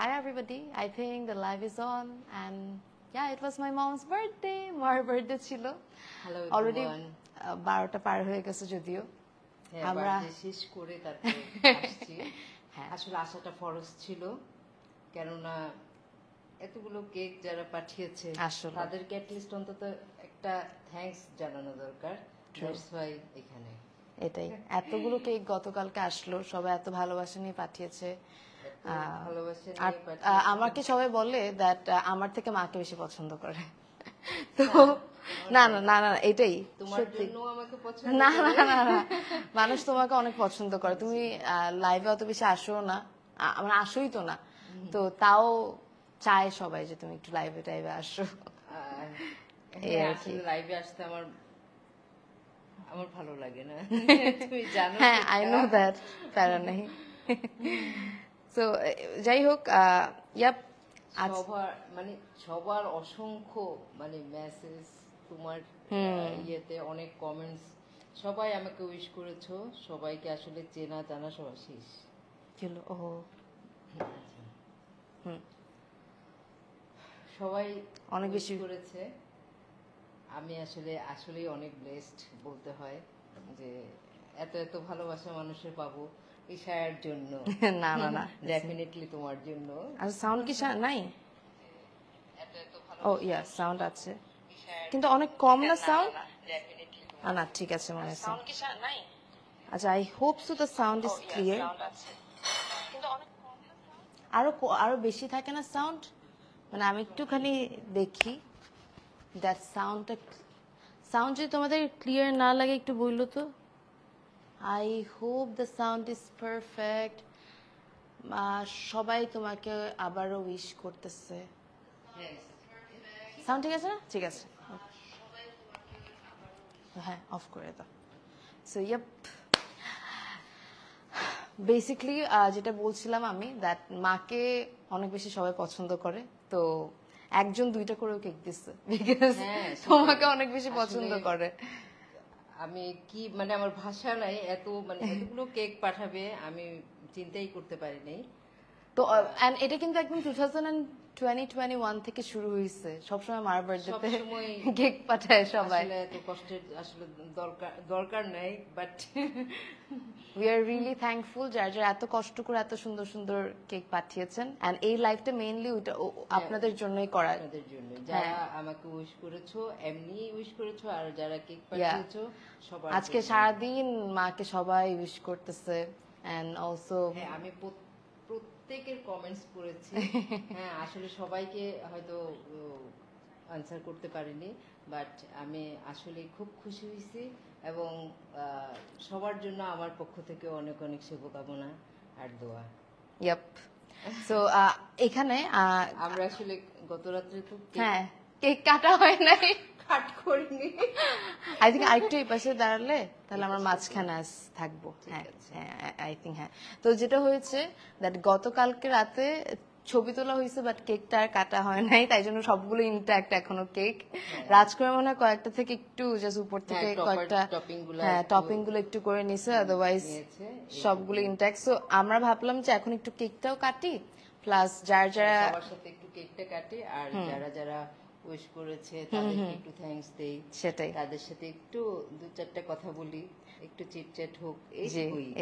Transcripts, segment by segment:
Hi everybody, I think the live is on and yeah, it was my mom's birthday. মার birthday ছিল hello already everyone 12টা পার হয়ে গেছে যদিও আমরা birthday শেষ করে তারপরে আসছি আসলে আসাটা ফরজ ছিল কেননা এতগুলো কেক যারা পাঠিয়েছে আসলে। তাদেরকে অ্যাটলিস্ট অন্তত একটা থ্যাঙ্কস জানানো দরকার দ্যাটস ওয়াই এখানে এটাই এতগুলো কেক গতকালকে আসলো সবাই এত ভালোবাসা নিয়ে পাঠিয়েছে ভালোবাসা আর নিয়ে পাঠিয়েছে। আমাকে সবাই বলে দ্যাট আমার থেকে মাকে বেশি পছন্দ করে তো না না না না এটাই তোমার জন্য আমাকে পছন্দ না না না না মানুষ তোমাকে অনেক পছন্দ করে তুমি লাইভে অত বেশি আসো না মানে আসোই তো না তো তাও চায় সবাই যে তুমি একটু লাইভে টাইভে আসো আসলে লাইভে আসতে আমার আমার ভালো লাগে না তুমি জানো হ্যাঁ আই নো দ্যাট প্যারা নেই তো যাই হোক ইয়াপ সবার মানে সবার অসংখ্য মানে মেসেজ তোমার ইয়েতে অনেক কমেন্টস সবাই আমাকে উইশ করেছো সবাইকে আসলে চেনা জানা সবার শেষ ও সবাই অনেক বেশি করেছে আমি আসলেই অনেক ব্লেসড বলতে হয় যে এত এত ভালোবাসা মানুষের পাবো ইশায়ার জন্য না না না ডেফিনেটলি তোমার জন্য আর সাউন্ড কি নাই এত এত ও ইয়া সাউন্ড আছে কিন্তু অনেক কম না সাউন্ড না ঠিক আছে মনে হয় সাউন্ড কি নাই আচ্ছা I hope so the sound is clear আরো আরো বেশি থাকে না সাউন্ড মানে আমি একটুখানি দেখি দ্যাট সাউন্ডটা সাউন্ড যদি তোমাদের ক্লিয়ার না লাগে একটু বললো তো I hope the sound is perfect সবাই তোমাকে আবারও উইশ করতেছে সাউন্ড ঠিক আছে না ঠিক আছে হ্যাঁ অফ করে দাও সো ইয়াপ বেসিকলি যেটা বলছিলাম আমি দ্যাট মাকে অনেক বেশি সবাই পছন্দ করে তো একজন দুইটা করেও কেক দিচ্ছে বিকজ তোমাকে অনেক বেশি পছন্দ করে আমি কি মানে আমার ভাষা নাই এত মানে এতগুলো কেক পাঠাবে আমি চিন্তাই করতে পারিনি তো এটা কিন্তু একদম 2021 থেকে শুরু হয়েছে সবসময় মার বার্থডেতে কেক পাঠায় সবাই এত কষ্টের আসলে দরকার নাই but we are really thankful যার যারা এত কষ্ট করে এত সুন্দর সুন্দর কেক পাঠিয়েছেন এন্ড এই লাইফটা মেইনলি আপনাদের জন্যই করা আপনাদের জন্য যারা আমাকে উইশ করেছো এমনি উইশ করেছো আর যারা কেক পাঠিয়েছো সবার আজকে সারাদিন মাকে সবাই উইশ করতেছে এন্ড অলসো আমি প্রত্যেকের কমেন্টস পড়েছি হ্যাঁ আসলে সবাইকে হয়তো আনসার করতে পারিনি বাট আমি আসলে খুব খুশি হয়েছি এবং সবার জন্য আমার পক্ষ থেকে অনেক অনেক শুভকামনা আর দোয়া ইয়াপ সো এখানে আমরা আসলে গত রাত্রে তো হ্যাঁ কেক কাটা হয় নাই কাট করিনি আই থিঙ্ক আরেকটু এই পাশে দাঁড়ালে তাহলে আমরা মাঝখানে থাকবো হ্যাঁ আই থিঙ্ক হ্যাঁ তো যেটা হয়েছে দ্যাট গতকালকে রাতে ছবি তোলা হয়েছে বাট কেকটা আর কাটা হয় নাই তাই জন্য সবগুলো ইনট্যাক্ট এখনো কেক রাজকুমার মনে হয় কয়েকটা থেকে একটু জাস্ট উপর থেকে কয়েকটা হ্যাঁ টপিং গুলো একটু করে নিছে আদারওয়াইজ সবগুলো ইনট্যাক্ট সো আমরা ভাবলাম যে এখন একটু কেকটাও কাটি প্লাস যারা যারা সবার সাথে একটু কেকটা কাটি আর যারা যারা উইশ করেছে তাদেরকে একটু থ্যাঙ্কস দেই সেটাই তাদের সাথে একটু দু চারটা কথা বলি একটু চিটচ্যাট হোক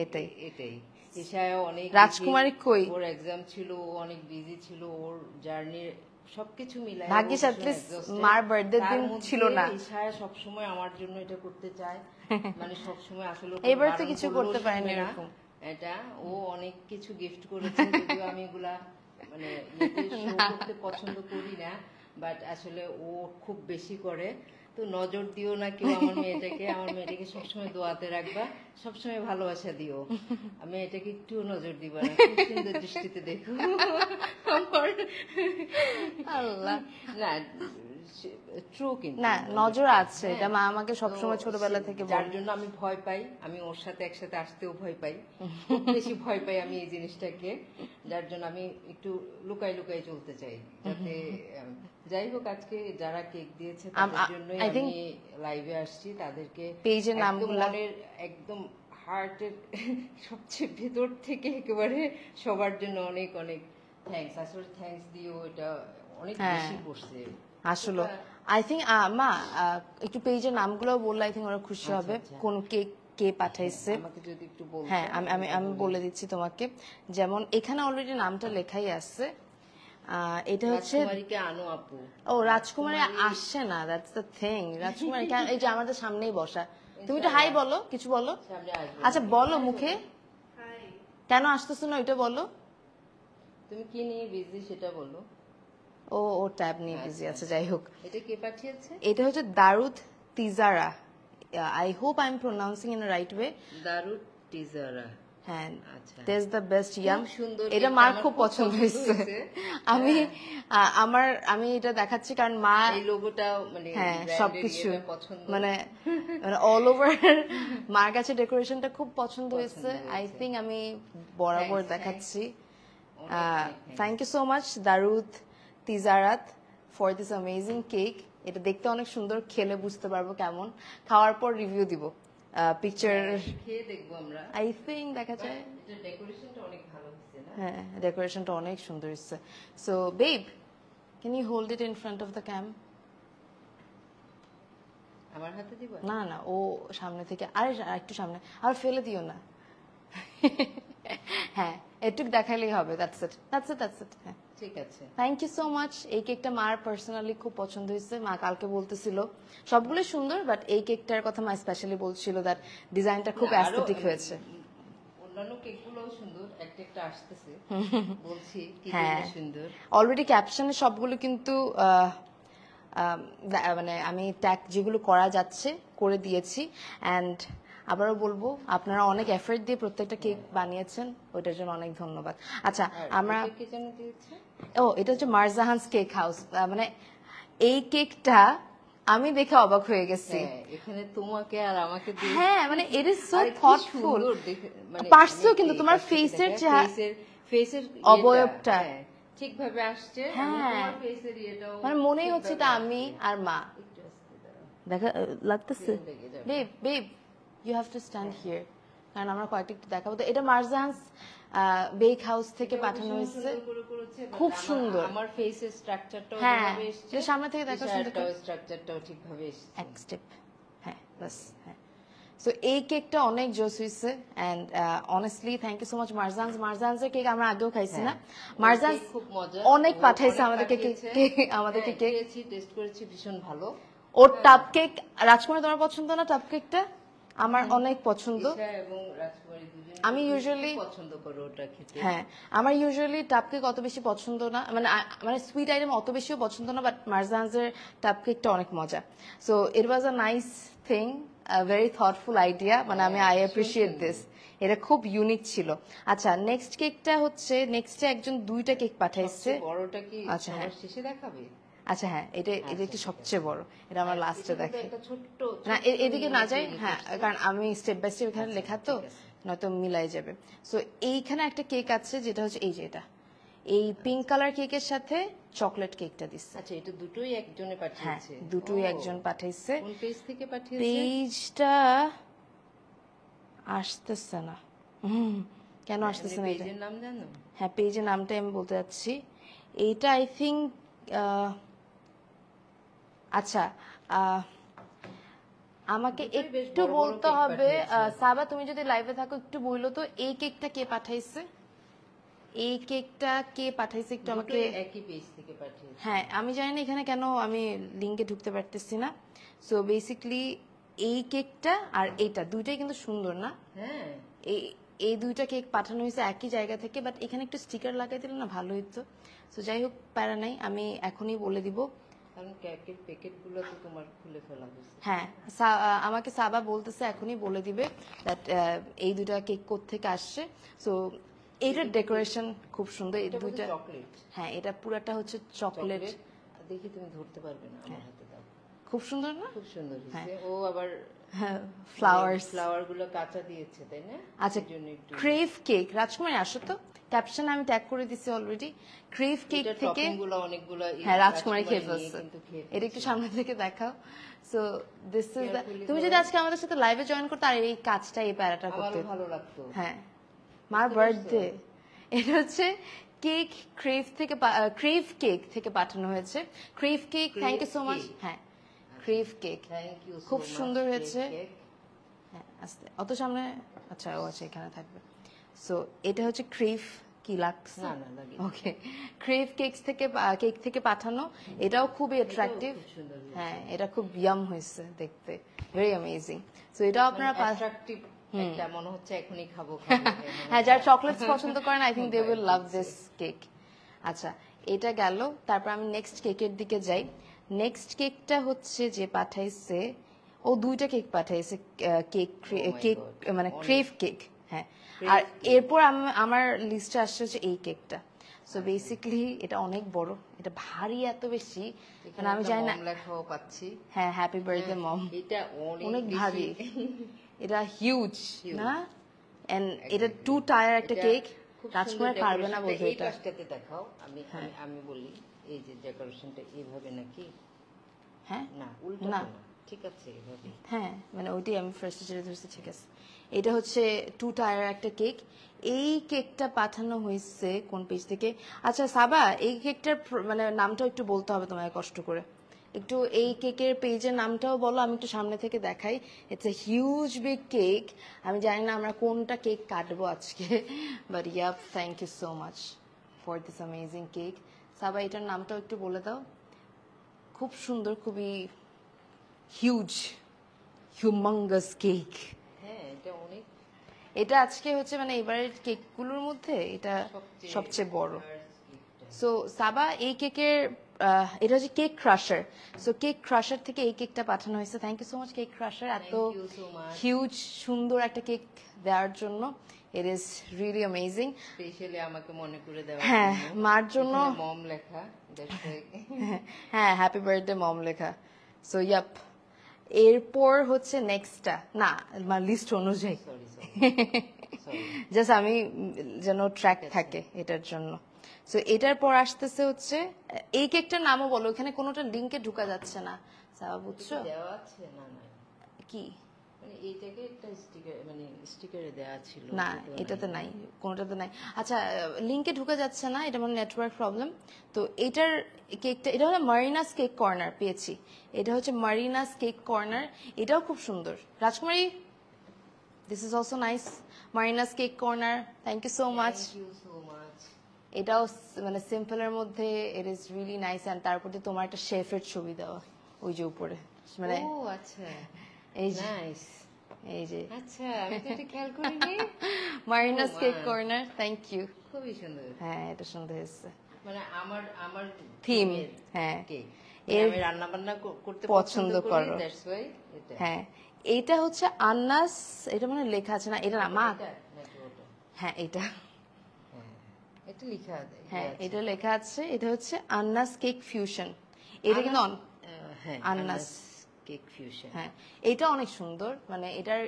এটাই ইশায়া অনেক রাজকুমারী কই ওর এক্সাম ছিল ও অনেক বিজি ছিল ওর জার্নির সবকিছু মিলায় ভাগ্যিস অ্যাটলিস্ট মার বার্থডে দিন ছিল না ইশায়া সবসময় আমার জন্য এটা করতে চায় মানে সবসময় আসলে এবার তো কিছু করতে পারেনি এরকম এটা ও অনেক কিছু গিফট করেছে যদিও আমি এগুলা মানে শো করতে পছন্দ করি না বাট আসলে ও খুব বেশি করে তো নজর দিও না কেউ আমার মেয়েটাকে সবসময় দোয়াতে রাখবা সবসময় ভালোবাসা দিও আমি এটাকে একটু নজর দিব না খুব সুন্দর দৃষ্টিতে দেখো আল্লাহ না ট্রু কিন্তু না নজর আছে এটা মা আমাকে সবসময় ছোটবেলা থেকে যার জন্য আমি ভয় পাই আমি ওর সাথে একসাথে আসতেও ভয় পাই খুব বেশি ভয় পাই আমি এই জিনিসটাকে যার জন্য আমি একটু লুকাই লুকাই চলতে চাই যাতে যাই হোক আজকে যারা কেক দিয়েছে তাদের জন্য আমি লাইভে আসছি তাদেরকে পেজের নামগুলো একদম হার্টের সবচেয়ে ভেতর থেকে একেবারে সবার জন্য অনেক অনেক থ্যাঙ্কস, আসলে থ্যাঙ্কস দিও, এটা অনেক হ্যাঁ। বেশি করছে আসলে আই থিঙ্ক মা একটু পেজের নামগুলো বললে আই থিঙ্ক ওরা খুশি হবে কোন কেক কে পাঠাইছে। আমাকে যদি একটু বলতে। হ্যাঁ আমি আমি আমি বলে দিচ্ছি তোমাকে, যেমন এখানে অলরেডি নামটা লেখাই আছে। এটা হচ্ছে রাজকুমারীকে আনো আপু। ও রাজকুমারী আসছে না, দ্যাটস দ্য থিং। রাজকুমারী কেন, এই যে আমাদের সামনেই বসা। তুমি একটু হাই বলো, কিছু বলো। সামনে আসবে। আচ্ছা বলো মুখে, কেন আসতেছো না ওইটা বলো। তুমি কি নিয়ে বিজি সেটা বলো। ও ও ট্যাব নিয়ে বিজি আছে, যাই হোক। এটা কে পাঠিয়েছে? এটা হচ্ছে Darud Tijara, I hope I am pronouncing in right way. Darud Tijara. হ্যাঁ, আচ্ছা। That's the best yum. সুন্দর, এটা মার খুব পছন্দ হয়েছে। আমি আমি এটা দেখাচ্ছি কারণ মা এই লোগোটাও মানে হ্যাঁ brand এর সবকিছু ইয়েটা পছন্দ। মানে অল ওভার মার কাছে ডেকোরেশনটা খুব পছন্দ হয়েছে। আই থিঙ্ক আমি বরাবর দেখাচ্ছি। Thank you so much Darud Tijarat for this amazing cake. এটা দেখতে অনেক সুন্দর, খেলে বুঝতে পারবো কেমন, খাওয়ার পর রিভিউ দিব। পিকচার খেয়ে দেখবো আমরা। আই থিঙ্ক দেখা যায়। এটা ডেকোরেশনটা অনেক ভালো হয়েছে না? হ্যাঁ ডেকোরেশনটা অনেক সুন্দর হচ্ছে। So babe, can you hold it in front of the cam? আমার হাতে দিবা? না না, ও সামনে থেকে আরে একটু সামনে, আর ফেলে দিও না। হ্যাঁ একটু দেখাইলেই হবে, that's it that's it that's it. হ্যাঁ ঠিক আছে। Thank you so much. এই কেকটা মার পার্সোনালি খুব পছন্দ হয়েছে। মা কালকে বলতেছিল সবগুলো সুন্দর, বাট এই কেকটার কথা মা স্পেশালি বলছিল দ্যাট ডিজাইনটা খুব অ্যাস্থেটিক হয়েছে। অন্যান্য কেকগুলোও সুন্দর, একটা একটা আসতেছে বলছি কি হ্যাঁ সুন্দর। অলরেডি ক্যাপশনে সবগুলো কিন্তু মানে আমি ট্যাগ যেগুলো করা যাচ্ছে করে দিয়েছি। অ্যান্ড আবারও বলবো আপনারা অনেক এফর্ট দিয়ে প্রত্যেকটা কেক বানিয়েছেন, ওইটার জন্য অনেক ধন্যবাদ। আচ্ছা আমরা কে যেন দিয়েছে? ও এটা হচ্ছে মারজাহানস কেক হাউস। মানে এই কেকটা আমি দেখে অবাক হয়ে গেছি। হ্যাঁ, এখানে তোমাকে আর আমাকে দিয়ে হ্যাঁ মানে ইট ইজ সো আর কি থটফুল। সুন্দর দেখে, মানে পারছো আমি কিন্তু এই তোমার কাছ থেকে ফেসের দেখে ফেসের অবয়বটা ঠিকভাবে আসছে। এবং হ্যাঁ তোমার ফেসের ইয়েটাও মানে মনেই হচ্ছে এটা ঠিকভাবে আমি আসছে। আর মা। একটু আস্তে দাঁড়াও। দেখা লাগতেছে। লেগে যাবে। Babe babe you have to stand here, কারণ আমরা কয়েকটা একটু দেখাবো। তো এটা মারজাহানস বেক হাউস থেকে পাঠানো হয়েছে, সুন্দর করে করেছে, but খুব সুন্দর। আমার ফেসের স্ট্রাকচারটাও হ্যাঁ, যেভাবে এসেছে, এটা সামনে থেকে দেখো সুন্দর করে। স্ট্রাকচারটাও ঠিকভাবে এসেছে। এক স্টেপ হ্যাঁ বাস হ্যাঁ। সো এই কেকটা অনেক জোস হয়েছে। And honestly thank you so much Marjahan's. মারজাহানসের কেক আমরা আগেও খাইছি না, মারজাহানস খুব মজা, অনেক ও পাঠাইছে অনেক আমাদেরকে পাঠিয়েছে। আমাদেরকে হ্যাঁ, কেক। খেয়েছি, টেস্ট করেছি, ভীষণ ভালো। ওর টাপ কেক, রাজকুমারী তোমার পছন্দ না টাপ কেকটা? আমার অনেক পছন্দ। ঈশা এবং রাজকুমারী দুজনেই আমি খুব usually পছন্দ করে ওটা খেতে। হ্যাঁ আমার ইউজুয়ালি টাপ কেক অত বেশি পছন্দ না, মানে মানে সুইট আইটেম অত বেশিও পছন্দ না, বাট মারজাহানসের টাপ কেকটা অনেক মজা। So it was a nice thing, very thoughtful idea, মানে আমি আই অ্যাপ্রিসিয়েট দিস। এটা খুব ইউনিক ছিল। আচ্ছা নেক্সট কেকটা হচ্ছে, নেক্সটে একজন দুইটা কেক পাঠাইছে। সবচেয়ে বড়টা কি আচ্ছা, হ্যাঁ। সবার শেষে দেখাবে? আচ্ছা হ্যাঁ এটা এটা একটু সবচেয়ে বড়, এটা আমার লাস্টে এটা কিন্তু দেখে একটা ছোট্ট না ছোট্ট এদিকে না যাই। ইয়ে হ্যাঁ করছে। কারণ আমি স্টেপ বাই স্টেপ এখানে লেখা তো, ঠিক আছে। নয়তো মিলাই যাবে। সো এইখানে একটা কেক আছে যেটা হচ্ছে এই যে এটা, এই পিঙ্ক কালার কেকের সাথে চকলেট কেকটা দিচ্ছে। আচ্ছা, এটা দুটোই একজনে হ্যাঁ পাঠিয়েছে? দুটোই ও, একজন পাঠাইছে। কোন পেজ থেকে পাঠিয়েছে? পেজটা আসতেছে না। কেন আসতেছে না এটা? পেজের নাম জানো? হ্যাঁ পেজের নামটা আমি বলতে যাচ্ছি। এইটা আই থিঙ্ক আচ্ছা আমাকে দুটোই বেশ একটু বড় বড় বলতে কেক হবে, পাঠিয়েছে। সাবা তুমি যদি লাইভে থাকো একটু বললো তো এই কেকটা কে পাঠাইছে, এই কেকটা কে পাঠাইছে একটু আমাকে। দুটোই একই পেজ থেকে পাঠিয়েছে। হ্যাঁ আমি জানি না এখানে কেন আমি লিঙ্কে ঢুকতে পারতেছি না। সো বেসিক্যালি এই কেকটা আর এইটা দুইটাই কিন্তু সুন্দর না? হ্যাঁ, এই এই দুইটা কেক পাঠানো হয়েছে একই জায়গা থেকে, বাট এখানে একটু স্টিকার লাগাই দিলে না ভালো হতো। সো যাই হোক প্যারা নাই, আমি এখনই বলে দিব। কারণ কেকের প্যাকেট গুলো তো তোমার খুলে ফেলা হয়েছে। হ্যাঁ আমাকে সাবা বলতেছে এখনই বলে দিবে দ্যাট এই দুইটা কেক কোত্থেকে আসছে। সো এইটার ডেকোরেশন খুব সুন্দর, এই এটা দুইটা চকলেট। হ্যাঁ এটা পুরাটা হচ্ছে চকলেট। দেখি তুমি ধরতে পারবে না, আমার হাতে দাও। খুব সুন্দর না? খুব সুন্দর হয়েছে। ও আবার ফ্লাওয়ার্স ফ্লাওয়ার গুলো কাঁচা দিয়েছে, তাই না? আচ্ছা এর জন্য একটু ক্রেভ কেক, রাজকুমারী আসো তো, ক্যাপশন আমি ট্যাগ করে দিছি অলরেডি। ক্রেভ কেক এটার থেকে টপিং গুলো অনেকগুলো হ্যাঁ রাজকুমারী খেয়ে নিয়ে ফেলছে। কিন্তু খেয়ে এটা একটু সামনে থেকে দেখাও। সো দিস ইজ Carefully তুমি যদি আজকে আমাদের সাথে লাইভে জয়েন করতে আর এই কাজটা এই প্যারাটা করতে। আমারও ভালো লাগতো। হ্যাঁ মার বার্থডে, এটা হচ্ছে কেক ক্রেভ কেক থেকে পাঠানো হয়েছে। Crave cake, thank you so much. cake। হ্যাঁ, ক্রেভ কেক থ্যাংক ইউ খুব সুন্দর হয়েছে। হ্যাঁ, আস্তে অত সামনে, আচ্ছা ও আচ্ছা এখানে থাকবে। সো এটা হচ্ছে ক্রেভ, কি লাগছে? না না লাগে ওকে, ক্রেভ কেক থেকে পাঠানো, এটাও খুবই অ্যাট্রাকটিভ। খুব সুন্দর হয়েছে। হ্যাঁ, এটা খুব ইয়াম হয়েছে দেখতে, ভেরি অ্যামেজিং। সো এটাও আপনারা অ্যাট্রাকটিভ একটা মনে হচ্ছে এখনই খাবো হ্যাঁ, যারা চকলেটস পছন্দ করেন I think they will love this cake. আচ্ছা, এটা গেল। তারপর আমি নেক্সট কেকের দিকে যাই। নেক্সট কেকটা হচ্ছে যে পাঠাইছে, ও দুইটা কেক পাঠাইছে, কেক মানে ক্রেভ কেক। হ্যাঁ, আর এরপর আমার লিস্টে আসছে হচ্ছে এই কেকটা। সো বেসিক্যালি এটা অনেক বড়, এটা ভারী এত বেশি, মানে আমি জানি না। লেখাও পাচ্ছি। হ্যাঁ, হ্যাপি বার্থডে মম। এটা অনেক বেশি। ভারী, এটা হিউজ না? এন্ড এটা 2 টায়ার একটা কেক, খুব রাজকুমার সুন্দর পারবে না decorationটা। বোধহয় এই এটা। পাশটাতে দেখাও, আমি বলি এই যে ডেকোরেশনটা এইভাবে নাকি? হ্যাঁ না, উল্টো না। না, ঠিক আছে এভাবে। হ্যাঁ, মানে ওইটাই আমি ফার্স্টে যেটা ধরছি, ঠিক আছে। এটা হচ্ছে 2 টায়ার একটা কেক। এই কেকটা পাঠানো হয়েছে কোন পেজ থেকে? আচ্ছা সাবা, এই কেকটার মানে নামটাও একটু বলতে হবে তোমায় কষ্ট করে। একটু এই কেকের পেজের নামটাও বলো, আমি একটু সামনে থেকে দেখাই। It's a huge big cake. আমি জানি না আমরা কোনটা কেক কাটবো আজকে, but yup, thank you so much for this amazing cake. Saba, এটার নামটাও একটু বলে দাও। খুব সুন্দর, খুবই হিউজ, হিউমাঙ্গাস কেক। হ্যাঁ, এটা অনেক এটা আজকে হচ্ছে মানে এবারের কেকগুলোর মধ্যে এটা সবচেয়ে বড়। সো সাবা, এই কেকের এটা হচ্ছে cake crusher. So cake crusher থেকে এই কেকটা পাঠানো হয়েছে। Thank you so much cake crusher, এত Thank you so much। Huge সুন্দর একটা কেক দেওয়ার জন্য। It is really amazing. Specially আমাকে মনে করে দেওয়ার হ্যাঁ, জন্য। মার জন্য। এখানে মম লেখা, that's why। হ্যাঁ, হ্যাপি বার্থডে মম লেখা। সো ইয়াপ, এরপর হচ্ছে নেক্সটটা, না আমার লিস্ট অনুযায়ী, সরি সরি জাস্ট আমি যেন ট্র্যাক থাকে এটার জন্য। সো এটার পর আসতেছে হচ্ছে এই কেকটার নামও বলো, এখানে কোনোটা লিংকে ঢুকা যাচ্ছে না সাবা, বুঝছো? দেওয়া আছে? না না, কি মানে এইটাকে একটা স্টিকার, মানে স্টিকারে দেওয়া ছিল। না, এটাতে নাই, কোনোটাতে নাই। আচ্ছা, লিংকে ঢুকা যাচ্ছে না, এটা মানে নেটওয়ার্ক প্রবলেম। তো এটার কেকটা, এটা হলো মারিনাস কেক কর্নার পেয়েছি। এটা হচ্ছে মারিনাস কেক কর্নার, এটাও খুব সুন্দর। Rajkumari, this is also nice. Marina's cake corner, thank you so much. Thank you so much. এটাও মানে সিম্পলের মধ্যে it is really nice. And তার প্রতি তোমার একটা শেফের ছবি দেওয়া ওই যে উপরে, মানে ও আচ্ছা, এই যে নাইস। এই যে আচ্ছা, আমি তো এটা খেয়াল করিনি। মারিনাস Oh, cake wow। Corner, thank you. খুবই সুন্দর। হ্যাঁ, এটা সুন্দর হয়েছে। মানে আমার Theme, theme-এর হ্যাঁ। cake। এর আমি রান্না বান্না করতে পছন্দ পছন্দ করি, করো। that's why এটা। হ্যাঁ, এইটা হচ্ছে আন্নাস, এটা মানে লেখা আছে না, এটা না মা। এটা নাকি ওটা? হ্যাঁ, এটা, হ্যাঁ, এটা লেখা আছে। হ্যাঁ এটা লেখা আছে। এটা হচ্ছে আন্নাস কেক ফিউশন। এটা কিন্তু হ্যাঁ, আন্নাস কেক ফিউশন। হ্যাঁ, এটা অনেক সুন্দর। মানে এটার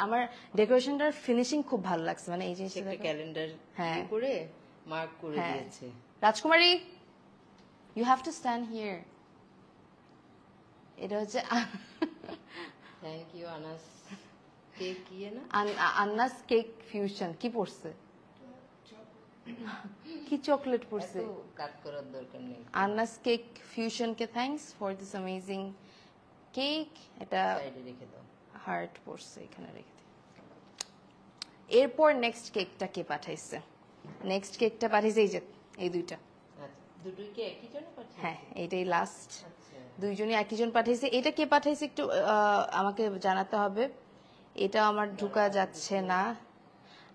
আমার ডেকোরেশনটার ফিনিশিং খুব ভালো লাগছে। মানে এই জিনিসটা একটা দেখো। ক্যালেন্ডার হ্যাঁ। করে মার্ক করে হ্যাঁ। দিয়েছে। রাজকুমারী, you have to stand here. এটা হচ্ছে থ্যাংক ইউ আনাস কেক, কি না? আন্নাস কেক ফিউশন। কি পড়ছে? কি চকলেট পড়ছে? এত কাট করার দরকার নেই। আন্নাস কেক ফিউশনকে thanks for this amazing cake. এটা সাইডে রেখে দাও। হার্ট পড়ছে, এখানে রেখে দিই। এরপর নেক্সট কেকটা কে পাঠাইছে? নেক্সট কেকটা পাঠিয়েছে এই যে এই দুইটা। আচ্ছা, দুটোই কি একই জন্য পাঠিয়েছে? হ্যাঁ, এইটাই লাস্ট। আচ্ছা, দুইজনই একই জন পাঠিয়েছে। এটা কে পাঠিয়েছে একটু আমাকে জানাতে হবে। এটা আমার ঢুকা যাচ্ছে না।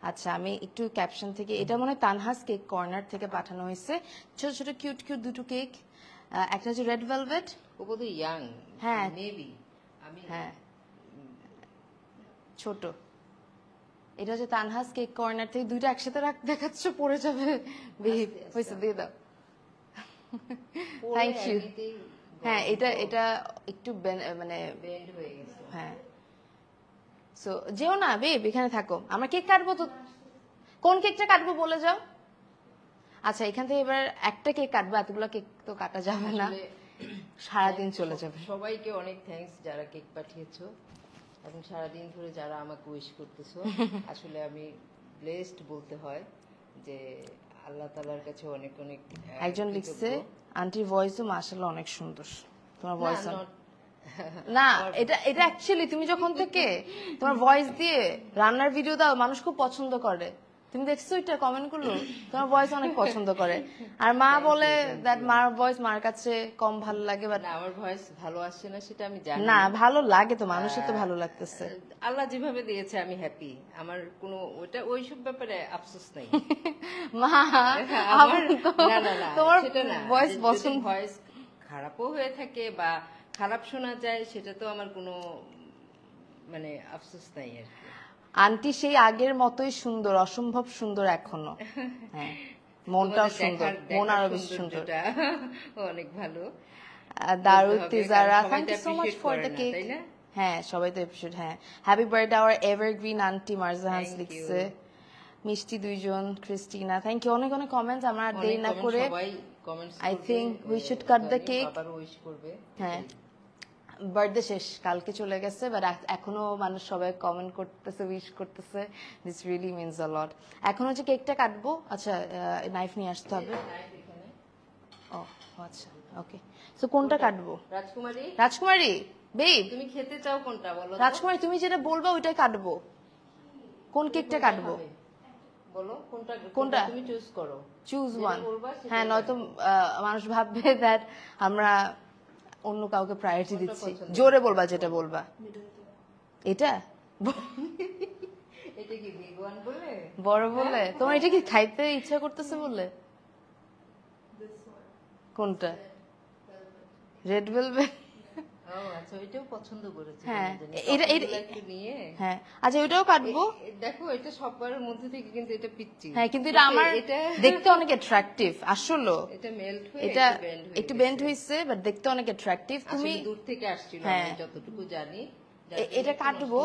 আচ্ছা, আমি একটু ক্যাপশন থেকে, এটা মনে হয় তানহাস কেক কর্নার থেকে পাঠানো হয়েছে। ছোট ছোট কিউট কিউট দুটো কেক। একটা হচ্ছে রেড ভেলভেট। ও বোধহয় ইয়াং। হ্যাঁ। মেবি। আমি হ্যাঁ, ছোট। এটা হচ্ছে তানহাস কেক কর্নার থেকে। দুইটা একসাথে দেখাচ্ছ, পড়ে যাবে। হয়েছে, দিয়ে দাও। পরে থ্যাংক ইউ। এমনিতেই হ্যাঁ, এটা একটু মানে বেন্ড হয়ে গেছে। হ্যাঁ। সো যেও না বেব, এখানে থাকো, আমরা কেক কাটবো তো। কোন কেকটা কাটবো বলে যাও। আচ্ছা, এখান থেকে এবার একটা কেক কাটবো, এতগুলো কেক তো কাটা যাবে না, আসলে সারাদিন চলে যাবে। সবাইকে অনেক থ্যাঙ্কস যারা কেক পাঠিয়েছো এবং সারাদিন ধরে যারা আমাকে উইশ করতেছো। আসলে আমি ব্লেসড বলতে হয় যে আল্লাহ তাআলার কাছে অনেক অনেক একজন কৃতজ্ঞ। লিখছে আন্টির ভয়েসও মাশাআল্লাহ অনেক সুন্দর, তোমার ভয়েস না, not- না, এটা এটা অ্যাকচুয়ালি তুমি যখন থেকে তোমার ভয়েস দিয়ে রান্নার ভিডিও দাও মানুষ খুব পছন্দ করে। তুমি দেখছো এটা কমেন্ট গুলো, তোমার ভয়েস অনেক পছন্দ করে। আর মা বলে দ্যাট মার ভয়েস মার কাছে কম ভালো লাগে, বাট না, আমার ভয়েস ভালো আসছে না সেটা আমি জানি। না ভালো লাগে তো, মানুষের তো ভালো লাগতেছে। আল্লাহ যেভাবে দিয়েছে আমি হ্যাপি, আমার কোনো ওইসব ব্যাপারে আফসোস নাই। মা আমার তো- না না না তোমার সেটা না, ভয়েস যদি পছন্দ। ভয়েস খারাপও হয়ে থাকে বা খারাপ শোনা যায় সেটা তো আমার কোনো মানে আফসোস নাই আর কি। আন্টি সেই আগের মতোই সুন্দর, অসম্ভব সুন্দর এখনো। হ্যাঁ, মনটাও তোমাদের সুন্দর, মন আরো বেশি সুন্দর। সৌন্দর্যটা অনেক ভালো। দারুদ হবে, তিজারা, কারণ সবাই থ্যাংক তো you so much appreciate for করে দ্য না, কেক। তাই না? হ্যাঁ সবাই তো এপিসোড, হ্যাঁ happy birthday our evergreen aunty Marjahan's Thank লিখছে। মিষ্টি দুইজন, ক্রিস্টিনা, থ্যাংক ইউ, অনেক অনেক কমেন্টস। আমরা আর দেরি অনেক না comment, করে সবাই comments I করবে, think we should cut the জানি, cake. বাবারও wish করবে। হ্যাঁ, বার্থডে শেষ, কালকে চলে গেছে, বাট এখনো মানুষ সবাই কমেন্ট করতেছে, উইশ করতেছে, দিস রিয়েলি মিনস আ লট। এখন হচ্ছে কেকটা কাটবো। আচ্ছা, নাইফ নিয়ে আসতে হবে। ও আচ্ছা, ওকে। সো কোনটা কাটবো? রাজকুমারী, রাজকুমারী বেব, তুমি খেতে চাও কোনটা বলো তো? রাজকুমারী তুমি যেটা বলবা ওইটাই কাটবো। কোন কেকটা কাটবো? বলো কোনটা, কোনটা? তুমি চুজ করো। চুজ যেটা ওয়ান। বলবা সেটাই হ্যাঁ, নয়তো মানুষ ভাববে দ্যাট আমরা অন্য কাউকে প্রায়োরিটি দিচ্ছি। জোরে বলবা যেটা বলবা। এটা এটা কি বিগ ওয়ান বলে? বড় বলে তোমার এটা কি খাইতে ইচ্ছা করতেছে বলে? কোনটা? Red velvet? ও আচ্ছা, ওইটাও পছন্দ করেছে। হ্যাঁ, জানি, এটা চকলেটগুলো একটু নিয়ে। হ্যাঁ, আচ্ছা ওইটাও কাটবো। দেখো এটা সবার মধ্যে থেকে কিন্তু এটা পিচ্চি। হ্যাঁ, কিন্তু এটা আমার এটা দেখতে অনেক অ্যাট্রাকটিভ আসলে। এটা মেল্ট হয়ে এটা একটু একটু বেন্ড বেন্ড হয়েছে, বাট দেখতে অনেক অ্যাট্রাকটিভ। তুমি আসলে দূর থেকে আসছিল, হ্যাঁ। আমি যতটুকু জানি। এটা কাটবো,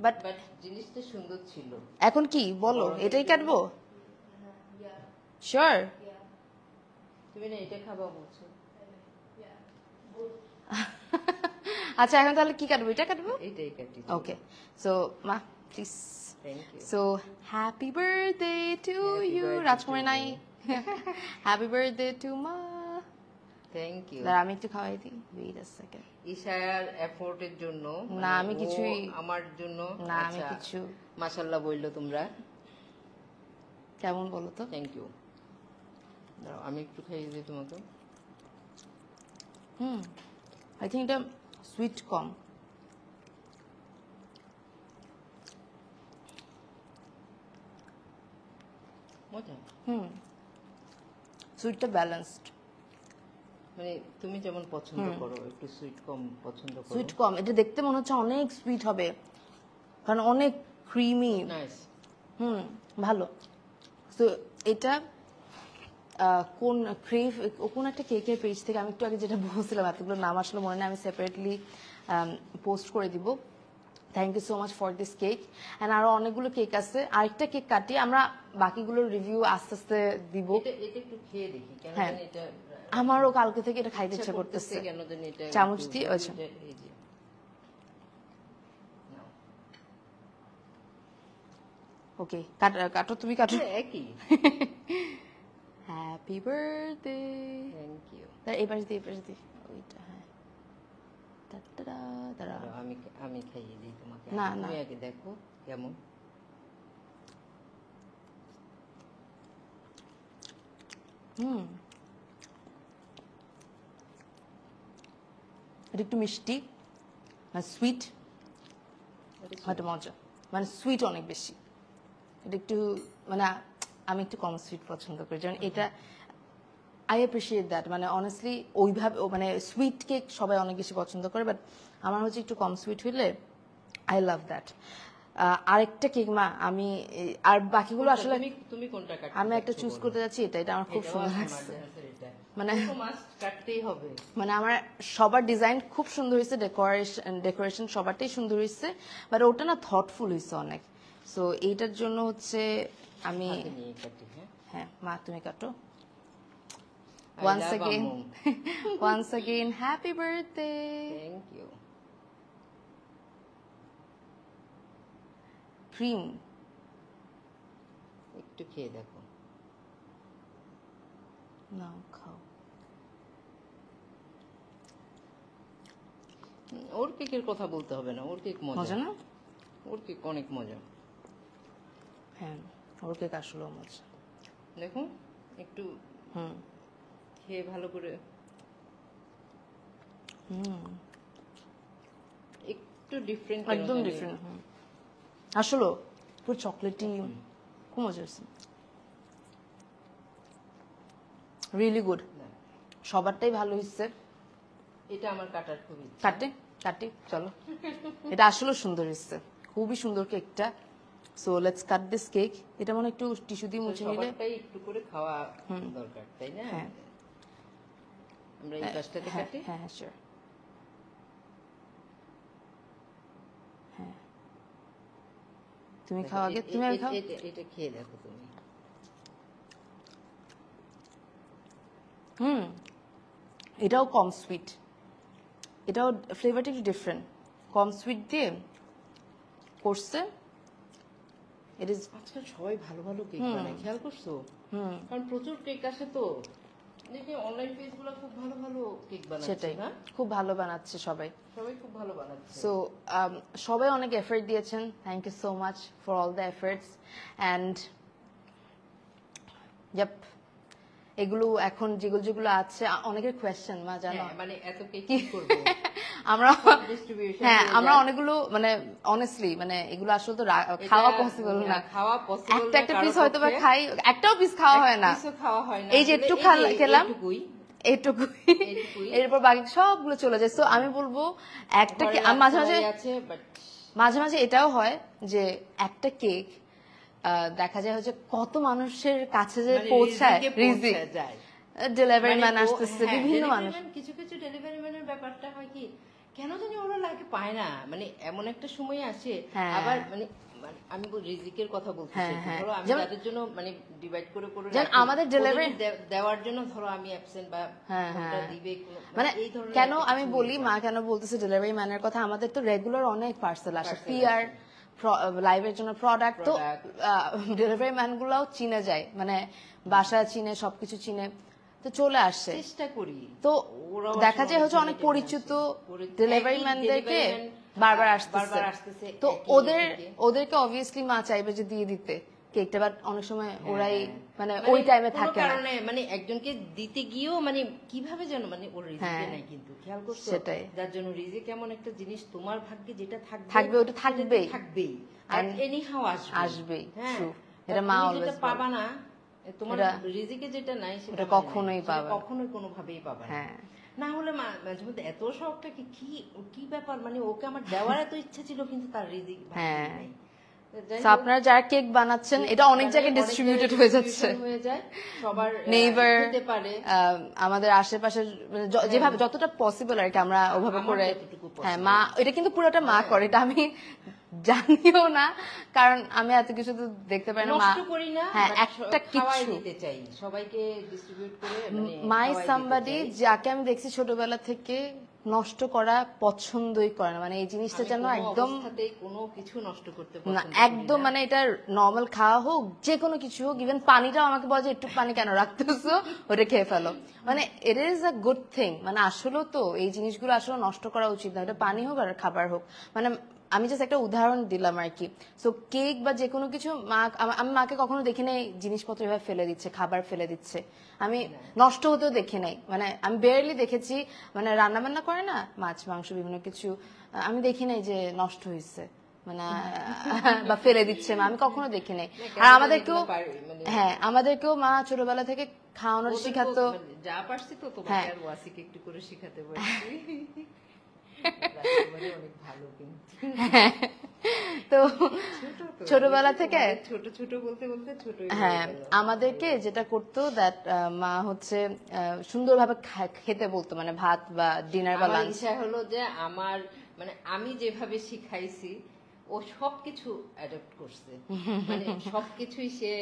বাট but জিনিসটা সুন্দর ছিল। এখন কি বলো, এটাই কাটবো? শিওর? তুমি না এটা খাবা বলছো? আচ্ছা এখন তাহলে কি কাটবো, এটা কাটবো? এইটাই কাটি। ওকে, সো মা please. Thank you. So happy birthday to Happy you birthday রাজকুমারী to নাই। হ্যাপি বার্থডে টু মা। Thank you. দাঁড়া আমি একটু খাওয়াই দিই, ওয়েট আ সেকেন্ড। ঈশার এফোর্টের জন্য, না, মানে আমি ও কিছুই- আমার জন্য। না, আমি কিছু মাশাআল্লাহ বললো তোমরা। কেমন বলো তো? Thank you. দাঁড়াও আমি একটু খাইয়ে দিই তোমাকে। আই থিঙ্ক এটা সুইট কম। মজা, সুইটটা ব্যালেন্সড। মানে তুমি যেমন পছন্দ করো, একটু সুইট কম পছন্দ করো। সুইট কম, এটা দেখতে মনে হচ্ছে অনেক সুইট হবে, কারণ অনেক ক্রিমি। নাইস। ভালো। তো এটা কোন ক্রেভ, কোন একটা কেকের পেজ থেকে আমি একটু আগে যেটা বলছিলাম, এতগুলো নাম আসলে মনে নেই, আমি সেপারেটলি পোস্ট করে দিব। Thank you so much for this cake. And আরো অনেকগুলো কেক আছে, আরেকটা কেক কাটি, আমরা বাকিগুলোর রিভিউ আস্তে আস্তে দিব। এটা এটা একটু খেয়ে দেখি কেন হ্যাঁ। জানি এটা আমারও কালকে থেকে এটা খাইতে ইচ্ছা করতেছে। কেন জানি এটা চামচ একটু- দিয়ে, আচ্ছা। এই যে নাও। ওকে, কাটো তুমি কাটো। একই। Happy birthday. Thank you. এবার দি, এবার দি ওইটা, হ্যাঁ। টাটাডা, দাঁড়া। আমি আমি খাইয়ে দিই তোমাকে। না, তুমি না। আগে দেখো কেমন। এটা একটু মিষ্টি, মানে সুইট, হয়তো মজা, মানে সুইট অনেক বেশি। এটা একটু মানে আমি একটু কম সুইট পছন্দ করি, যেমন এটা আই অ্যাপ্রিসিয়েট দ্যাট। মানে অনেস্টলি ওইভাবে মানে সুইট কেক সবাই অনেক বেশি পছন্দ করে, বাট আমার হচ্ছে একটু কম সুইট হইলে আই লাভ দ্যাট। আরেকটা কেক মা আমি আর বাকিগুলো আসলে তুমি কোনটা কাটতে আমি একটা চুজ করতে যাচ্ছি, এটা এটা আমার খুব সুন্দর লাগছে। মানে কাটতেই হবে। মানে আমার সবার ডিজাইন খুব সুন্দর হয়েছে, ডেকোরেশন সবারটাই সুন্দর হয়েছে, বাট ওটা না থটফুল হয়েছে অনেক। সো এইটার জন্য হচ্ছে আমি হাতে নিয়ে কাটি। হ্যাঁ, হ্যাঁ মা তুমি কাটো। I Once love again, আম্মু। once again, happy birthday. Thank you. Cream. একটু খেয়ে দেখো। নাও খাও। ওর কেকের কথা বলতে হবে না, ওর কেক মজা মজা, না? ওর কেক অনেক মজা। হ্যাঁ, ওর কেক আসলেও মজা। দেখুন একটু হুম খেয়ে ভালো করে, একটু ডিফারেন্ট, একদম ডিফারেন্ট। আসলেও পুরো চকলেটি, খুব মজা হয়েছে, রিয়েলি গুড। সবারটাই ভালো হয়েছে। এটা আমার কাটার খুবই ইচ্ছা। কাটে কাটি চলো। এটা আসলে সুন্দর হয়েছে, খুবই সুন্দর কেকটা। So let's cut this cake. এটা মনে হয় একটু টিস্যু দিয়ে তো মুছে নিলে। সবারটাই একটু করে খাওয়া দরকার, তাই না? হ্যাঁ। আমরা এই পাশটাতে হ্যাঁ কাটি। হ্যাঁ শিওর। হ্যাঁ, তুমি খাও আগে, তুমি আগে খাও। এটা খেয়ে দেখো তুমি। এটাও কম সুইট, এটাও ফ্লেভারটা একটু ডিফারেন্ট, কম সুইট দিয়ে করছে। ইট ইজ আজকাল সবাই ভালো ভালো কেক বানায়, খেয়াল করছো? কারণ প্রচুর কেক আসে, তো দেখি অনলাইন পেজ গুলো খুব ভালো ভালো কেক বানাচ্ছে সেটাই, না? খুব ভালো বানাচ্ছে সবাই। সবাই খুব ভালো বানাচ্ছে। সো সবাই অনেক এফর্ট দিয়েছেন, thank you so much for all the efforts. And yup, এগুলো এখন যেগুলো যেগুলো আছে, অনেকের কোয়েশ্চেন মা জানো, হ্যাঁ, মানে এত কেক কি করব? আমরা ডিস্ট্রিবিউশন, হ্যাঁ আমরা অনেকগুলো মানে অনেস্টলি মানে এগুলো আসলে তো খাওয়া পসিবল না। খাওয়া পসিবল একটা একটা পিস হয়তো বা খাই, একটাও পিস খাওয়া হয় না। কিছু খাওয়া হয় না, এই যে একটু খেলাম, এইটুকুই, এরপর বাকি সবগুলো চলে যায়। সো আমি বলবো একটা মাঝে মাঝে আছে, বাট মাঝে মাঝে এটাও হয় যে একটা কেক দেখা যায় হচ্ছে কত মানুষের কাছে যে পৌঁছায়, রিজিক যায়, ডেলিভারি ম্যান আসতেছে, বিভিন্ন মানুষ। কিছু কিছু ডেলিভারি ম্যানের ব্যাপারটা হয় কি, কেন জানি ওরা লাগে পায় না, মানে এমন একটা সময় আসে। আবার মানে আমি রিজিকের কথা বলতেছি, ধরো আমি তাদের জন্য মানে ডিভাইড করে করে আমাদের ডেলিভারি দেওয়ার জন্য, ধরো আমি অ্যাবসেন্ট বা কোনটা দিবে, মানে এই ধরনের কেন আমি বলি মা কেন বলতেছে ডেলিভারি ম্যানের কথা, আমাদের তো রেগুলার অনেক পার্সেল আসে, পিআর লাইভের জন্য প্রোডাক্ট, তো ডেলিভারি ম্যান গুলাও চিনে যায়, মানে বাসা চিনে, সবকিছু চিনে, তো চলে আসছে। চেষ্টা করি, তো দেখা যায় হচ্ছে অনেক পরিচিত ডেলিভারি ম্যানদেরকে বারবার আসতেছে, তো ওদেরকে অবভিয়াসলি মা চাইবে যে দিয়ে দিতে কেকটা, বাট অনেক সময় ওরাই মানে ওই টাইমে থাকে না, মানে একজনকে দিতে গিয়েও মানে কিভাবে যেন মানে ওর রিজিকে নাই, কিন্তু খেয়াল করছো? সেটাই, যার জন্য রিজিক এমন একটা জিনিস, তোমার ভাগ্যে যেটা থাকবে ওটা থাকবেই, আর এনিহাও আসবেই। হ্যাঁ, এটা মা অলওয়েজ পাবা না, তোমার রিজিকে যেটা নাই সেটা কখনোই পাবা, কখনোই কোনোভাবেই পাবা না। না হলে মাঝে মধ্যে এত শখটা কি কি ব্যাপার, মানে ওকে আমার দেওয়ার এত ইচ্ছা ছিল, কিন্তু তার রিজিক নাই। আপনারা যারা কেক বানাচ্ছেন, এটা অনেক জায়গায় ডিস্ট্রিবিউটেড হয়ে যাচ্ছে, সবার নেইবার খেতে পারে, আমাদের আশেপাশে যেভাবে যতটা পসিবল আর কি আমরা ওভাবে করে। হ্যাঁ মা, এটা কিন্তু পুরোটা মা করে, এটা আমি জানিও না, কারণ আমি এত কিছু তো দেখতে পারি না, নষ্ট করি না। হ্যাঁ, একটা কিছু দিতে চাই সবাইকে, ডিস্ট্রিবিউট করে। মাই সামবাডি যাকে আমি দেখছি ছোটবেলা থেকে নষ্ট করা পছন্দই করে না, মানে এই জিনিসটা যেন একদম কোনো কিছু নষ্ট করতে না, একদম মানে এটা নর্মাল খাওয়া হোক, যে কোনো কিছু হোক, ইভেন পানিটাও আমাকে বলে যে একটু পানি কেন রাখতেছো, ওটা খেয়ে ফেলো, মানে it is a good thing. মানে আসলে তো এই জিনিসগুলো আসলে নষ্ট করা উচিত না, ওটা পানি হোক আর খাবার হোক। মানে আমি জাস্ট একটা উদাহরণ দিলাম আর কি। সো কেক বা যে কোনো কিছু আমি মাকে কখনো দেখি নাই জিনিসপত্র এভাবে ফেলে দিচ্ছে, খাবার ফেলে দিচ্ছে, আমি নষ্ট হতেও দেখি নাই। মানে আমি বেয়ারলি দেখেছি, মানে রান্না বান্না করে না, মাছ মাংস বিভিন্ন কিছু, আমি দেখি নাই যে নষ্ট হয়েছে মানে বা ফেলে দিচ্ছে, মা আমি কখনো দেখি নাই। আর আমাদেরকেও আমাদেরকেও মা ছোটবেলা থেকে খাওয়ানোর শিখাতো, যা পারছি তো তোমাকে আর ওয়াসিকে একটু করে শিখাতে পারছি। অনেক ভালো, তো ছোটবেলা থেকে ছোট ছোট বলতে বলতে ছোট, হ্যাঁ আমাদেরকে যেটা করতো দ্যাট মা হচ্ছে সুন্দরভাবে খেতে বলতো, মানে ভাত বা ডিনার বা লাঞ্চ। ইচ্ছা হলো যে আমার মানে আমি যেভাবে শিখাইছি ও সবকিছু অ্যাডপ্ট করছে, মানে সবকিছুই সে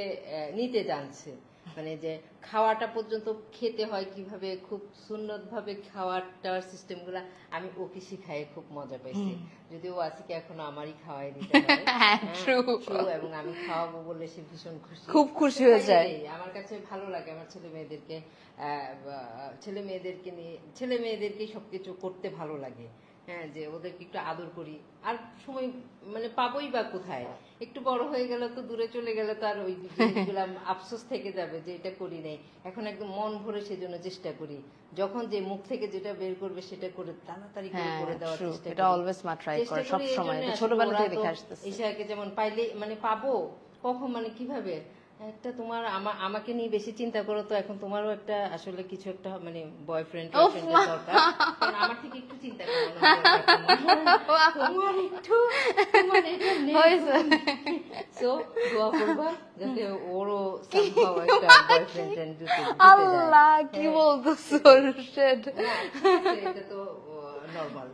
নিতে জানছে। মানে যে খাওয়াটা পর্যন্ত খেতে হয় কিভাবে, খুব সুন্নত ভাবে খাওয়াটার সিস্টেম গুলা আমি ওকে শিখাই, খুব মজা পাইছি। যদিও আজকে এখনো আমারই খাওয়াই দিতে হয়। হ্যাঁ, True, true. এবং আমি খাওয়াবো বলে সে ভীষণ খুশি, খুব খুশি হয়ে যায়। আমার কাছে ভালো লাগে আমার ছেলে মেয়েদেরকে সবকিছু করতে ভালো লাগে। হ্যাঁ, যে ওদেরকে একটু আদর করি। আর সময় মানে পাবোই বা কোথায়, একটু বড় হয়ে গেলে তো, দূরে চলে গেলে তো আর ওই জিনিসগুলো আফসোস থেকে যাবে যে এটা করি নাই। এখন একদম মন ভরে সেজন্য চেষ্টা করি, যখন যে মুখ থেকে যেটা বের করবে সেটা করে তাড়াতাড়ি করে দেওয়ার true. চেষ্টা এটা করি। always মা try চেষ্টা করে, করি সব এই সময়। জন্যই তো আসলে ছোটবেলা ওরা থেকে তো দেখে আসতেছি। ঈশাকে যেমন পাইলে মানে পাবো কখন, মানে কিভাবে একটা তোমার আমাকে নিয়ে বেশি চিন্তা করো, তো এখন তোমারও একটা আসলে কিছু একটা মানে বয়ফ্রেন্ড দরকার, কারণ আমার থেকে একটু চিন্তা করো তোমার একটু তোমার এটা নেই। হয়েছে। সো দোয়া করবা যাতে ওরও somehow একটা বয়ফ্রেন্ড আল্লাহ কি বলতেছো shit. এটা তো নরমাল।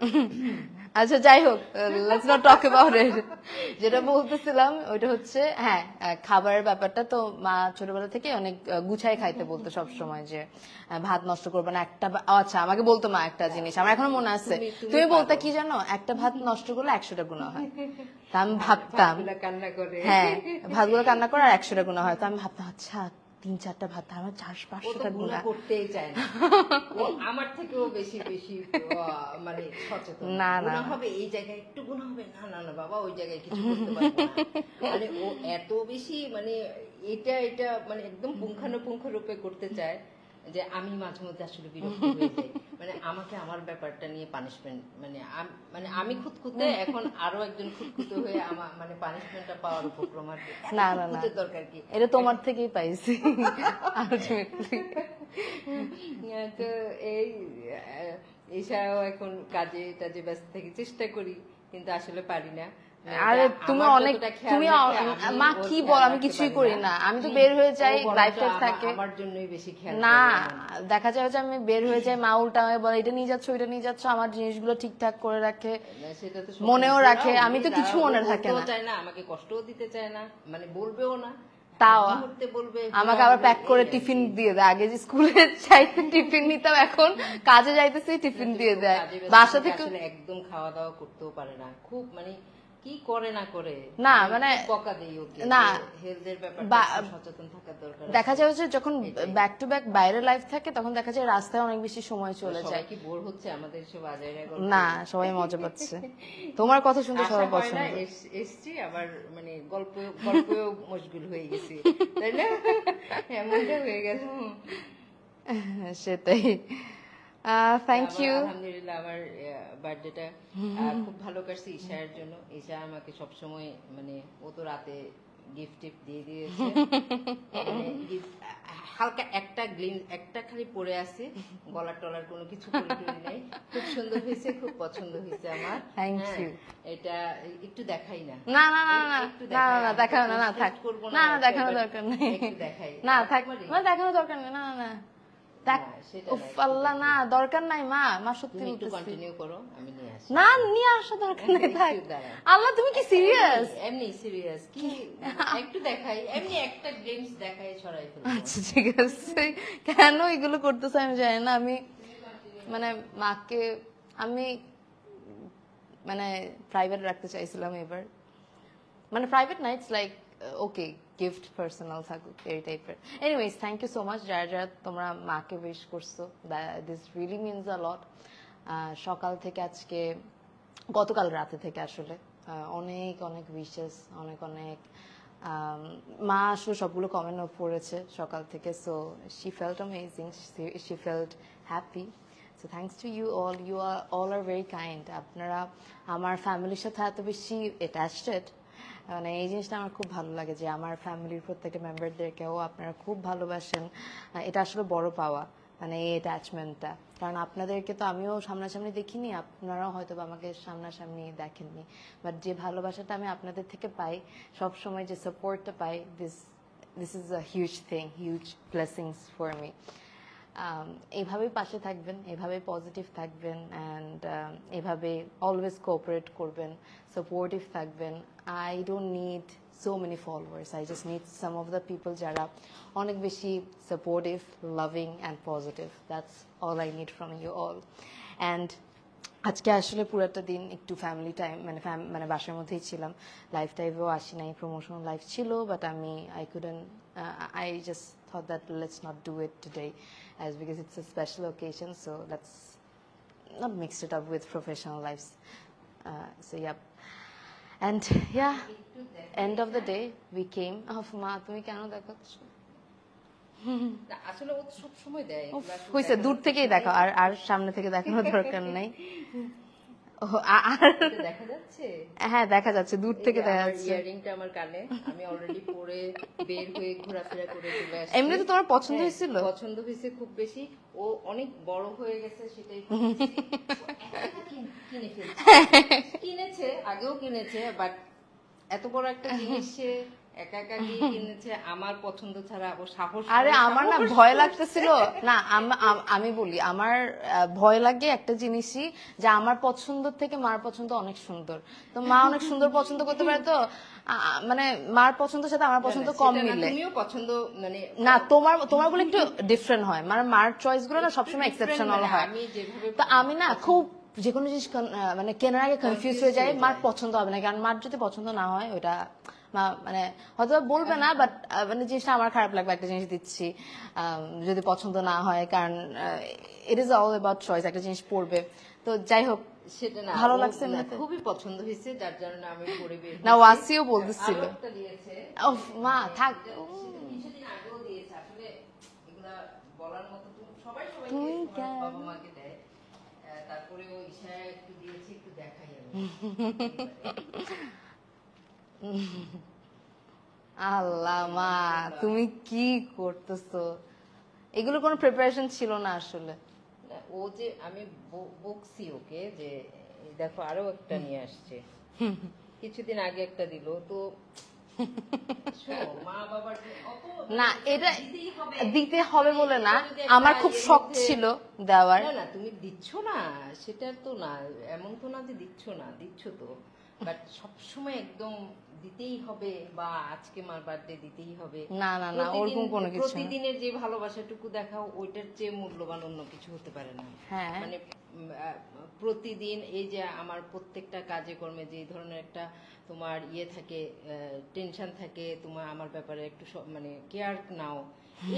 আচ্ছা যাই হোক, let's not talk about it. যেটা বলতেছিলাম ওইটা হচ্ছে হ্যাঁ, খাবারের ব্যাপারটা তো মা ছোটবেলা থেকে অনেক গুছাই খাইতে বলতো সব সময়, যে ভাত নষ্ট করবে না একটা আচ্ছা আমাকে বলতো মা একটা জিনিস আমার এখনো মনে আছে, তুমি বলতে কি জানো, একটা ভাত নষ্ট করলে 100টা গুনাহ হয়। তা আমি ভাবতাম কান্না করে, হ্যাঁ ভাতগুলো কান্না করে আর 100টা গুনাহ হয়। তো আমি ভাবতাম আচ্ছা 3-4টা ভাত আমার 400-500টা গুনাহ করতেই চায় না। ও আমার থেকেও বেশি মানে সচেতন। না, না, গুনাহ হবে এই জায়গায়, একটু গুনাহ হবে, না না না বাবা ওই জায়গায় কিছু করতে পারবো না। মানে ও এত বেশি মানে এটা মানে একদম পুঙ্খানুপুঙ্খ রূপে করতে চায় যে আমি মাঝে মধ্যে আসলে বিরক্ত হয়ে যাই। মানে আমাকে আমার ব্যাপারটা নিয়ে পানিশমেন্ট, মানে আমি খুঁতখুঁতে, এখন আরো একজন খুঁতখুঁতে হয়ে আমার মানে পানিশমেন্টটা পাওয়ার উপক্রম আর কি। না, খুঁতখুঁতের দরকার কি? এটা তোমার থেকেই পাইছি আলটিমেটলি। তো এই এছাড়াও এখন কাজে টাজে ব্যস্ত থাকি, চেষ্টা করি কিন্তু আসলে পারি না। আরে তুমি অনেক, তুমি মা কি বল, আমি কিছুই করি না, আমি তো বের হয়ে যাই, লাইফ থাকে আমার জন্যই বেশি খেয়াল না। দেখা যায় যে আমি বের হয়ে যাই, মা উল্টা আমায় বলে এটা নিয়ে যাচ্ছ ওইটা নিয়ে যাচ্ছ, আমার জিনিসগুলো ঠিকঠাক করে রাখে, সেটা তো মনেও রাখে, আমি তো কিছু মনে থাকে না, চায় না, আমাকে কষ্টও দিতে চায় না, মানে বলবেও না, তাও বলবে আমাকে আবার প্যাক করে টিফিন দিয়ে দেয়। আগে যে স্কুলে যাইতে টিফিন নিতাম, এখন কাজে যাইতেছি টিফিন দিয়ে দেয়। বাসা থেকে একদম খাওয়া দাওয়া করতেও পারে না, খুব মানে কি করে না করে না মানে বকা দেই ওকে, না হেলথের ব্যাপারটা সচেতন থাকার দরকার। দেখা যায় যে যখন ব্যাক টু ব্যাক বাইরে লাইফ থাকে তখন দেখা যায় রাস্তায় অনেক বেশি সময় চলে যায়। সবাই কি বোর হচ্ছে আমাদের সব আজাইরা গল্প? না, সবাই মজা পাচ্ছে, তোমার কথা শুনতে সবাই পছন্দ। এসছি আবার মানে গল্পেও মশগুল হয়ে গেছি, তাই না? এমনটা হয়ে গেল। সেটাই। Thank you. আলহামদুলিল্লাহ আমার বার্থডেটা খুব ভালো কাটছে ঈশার জন্য। ঈশা আমাকে সবসময় মানে ও তো রাতে গিফট দিয়ে দিয়েছে, মানে হালকা একটা খালি পরে আছে, গলার টলার কোনো কিছু পরে নাই। খুব সুন্দর হয়েছে, খুব পছন্দ হয়েছে আমার। Thank you. এটা একটু দেখাই না, না না না না না দেখানো না, থাক না না দেখানোর দরকার নেই, না থাক না দেখানোর দরকার নেই, না না না আল্লাহ না দরকার নাই মা, মা সত্যি কন্টিনিউ করো, আমি নিয়ে আসি। না নিয়ে আসা দরকার নেই, থাক। আল্লাহ তুমি কি সিরিয়াস? এমনি সিরিয়াস কি একটু দেখাই, এমনি একটা গ্লিমস দেখাই, ছড়াই ফেলবো। আচ্ছা ঠিক আছে, কেন এগুলো করতেছে আমি জানি না। আমি মানে মাকে আমি মানে প্রাইভেট রাখতে চাইছিলাম এবার, মানে প্রাইভেট না, it's like okay gift personal থাকুক এই টাইপের। Anyways thank you so much যারা যারা তোমরা মাকে উইশ করছো, this really means a lot. সকাল থেকে আজকে গতকাল রাতে থেকে আসলে অনেক অনেক উইশেস, অনেক অনেক মা আসলে সবগুলো কমেন্ট পড়েছে সকাল থেকে। So she felt amazing, she felt happy. So thanks to you all, you are all are very kind. আপনারা আমার ফ্যামিলির সাথে এত বেশি অ্যাটাচড, মানে এই জিনিসটা আমার খুব ভালো লাগে যে আমার ফ্যামিলির প্রত্যেকটা মেম্বারদেরকেও আপনারা খুব ভালোবাসেন। এটা আসলে বড় পাওয়া, মানে এই অ্যাটাচমেন্টটা। কারণ আপনাদেরকে তো আমিও সামনাসামনি দেখিনি, আপনারাও হয়তো আমাকে সামনাসামনি দেখেননি, বাট যে ভালোবাসাটা আমি আপনাদের থেকে পাই, সবসময় যে সাপোর্টটা পাই, this is a huge thing, huge blessings for me. এইভাবেই পাশে থাকবেন, এভাবে পজিটিভ থাকবেন, অ্যান্ড এভাবে অলওয়েজ কোঅপারেট করবেন, সাপোর্টিভ থাকবেন। I don't need so many followers. I just need some of the people যারা অনেক বেশি supportive, loving and positive. That's all I need from you all. And আজকে আসলে পুরোটা দিন একটু ফ্যামিলি টাইম মানে বাসার মধ্যেই ছিলাম, লাইফ টাইভেও আসি নাই, প্রমোশনাল লাইফ ছিল, বাট আমি I just thought that let's not do it today as because it's a special occasion, so let's not mix it up with professional lives. So yeah, and yeah, end of the day we came মা তুমি কেন দেখাচ্ছ? না, আসলে ও সব সময় দেয় উফ, এগুলা, হয়েছে, দূর থেকেই দেখো, আর সামনে থেকে দেখানোর দরকার নাই। ও, আর এটা দেখা যাচ্ছে। হ্যাঁ দেখা যাচ্ছে, দূর থেকে দেখা যাচ্ছে। ইয়ারিংটা আমার কানে, আমি অলরেডি পরে বের হয়ে ঘোরাফেরা করে চলে আসছি। এমনি তো তোমার পছন্দ হ্যাঁ, হয়েছিল? পছন্দ হয়েছে খুব বেশি। ও অনেক বড় হয়ে গেছে, সেটাই কিনে ফেলছে। কিনেছে, আগেও কিনেছে, বাট এত বড় একটা জিনিস সে একা একা গিয়ে কিনেছে আমার পছন্দ ছাড়া। ও সাহস আরে করে, আমার না সাহস ভয় করে। লাগতেছিল না, আমি বলি আমার ভয় লাগে একটা জিনিসই, যে আমার পছন্দ থেকে মার পছন্দ অনেক সুন্দর, তো মা অনেক সুন্দর পছন্দ করতে পারে, তো মানে মার পছন্দের সাথে আমার পছন্দ কম সেটা না, মিলে তুমিও পছন্দ মানে না, তোমার বলে একটু ডিফারেন্ট হয়, মানে মার চয়েস গুলো না সবসময় এক্সেপশনাল মানে হয়। আমি যেভাবে তো আমি না খুব যেকোনো জিনিস মানে কেনার আগে কনফিউজ হয়ে যায়, মার পছন্দ হবে না, কারণ মার যদি পছন্দ না হয় ওটা মানে হয়তো বলবে না, বাট মানে জিনিসটা আমার খারাপ লাগবে, একটা জিনিস দিচ্ছি যদি পছন্দ না হয়, কারণ it is all about choice, একটা জিনিস পড়বে। তো যাই হোক, সেটা না, ভালো ও লাগছে না, এমনিতে? খুবই পছন্দ হয়েছে, যার জন্য আমি পরে বের না, হয়েছি। ওয়াসিও বলতেছিল। আরো একটা দিয়েছে, ওফ মা থাক, কিছুদিন আগেও দিয়েছে। আসলে এগুলা বলার মতো তো সবাই তুই সবাইকে কেন? সবার বাবা মাকে দেয়। তারপরে ও ইশারায় একটু দিয়েছে, একটু দেখাই আমি। আল্লাহ মা তুমি কি করতেছো, এগুলো কোনো প্রিপারেশন ছিল না আসলে। না, ও যে আমি বকছি ওকে যে এই দেখো আরো একটা নিয়ে আসছে, কিছুদিন আগে একটা দিল, তো শোনো, মা বাবার যে না এটা দিতেই হবে। দিতে হবে বলে না, এটা যদি একটা আমার খুব এর শখ মধ্যে- ছিল দেওয়ার। না না, তুমি দিচ্ছ না সেটা তো না, এমন তো না যে দিচ্ছ না, দিচ্ছ তো, বাট সবসময় একদম দিতেই হবে বা আজকে মার বার্থডে দিতেই হবে, না না না, ওরকম কোনো কিছু না। প্রতিদিনের যে ভালোবাসাটুকু দেখাও ওইটার চেয়ে মূল্যবান অন্য কিছু হতে পারে না। হ্যাঁ। মানে প্রতিদিন এই যে আমার প্রত্যেকটা কাজে কর্মে যে ধরনের একটা তোমার ইয়ে থাকে, টেনশন থাকে, তোমার আমার ব্যাপারে একটু মানে কেয়ার নাও,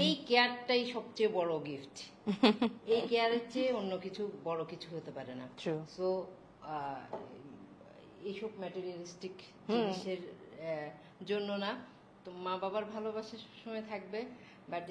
এই কেয়ারটাই সবচেয়ে বড় গিফট। এই কেয়ারের চেয়ে অন্য কিছু বড় কিছু হতে পারে না। True. সো এইসব ম্যাটেরিয়ালিস্টিক জিনিসের জন্য না, তো মা বাবার ভালোবাসা সবসময় থাকবে, বাট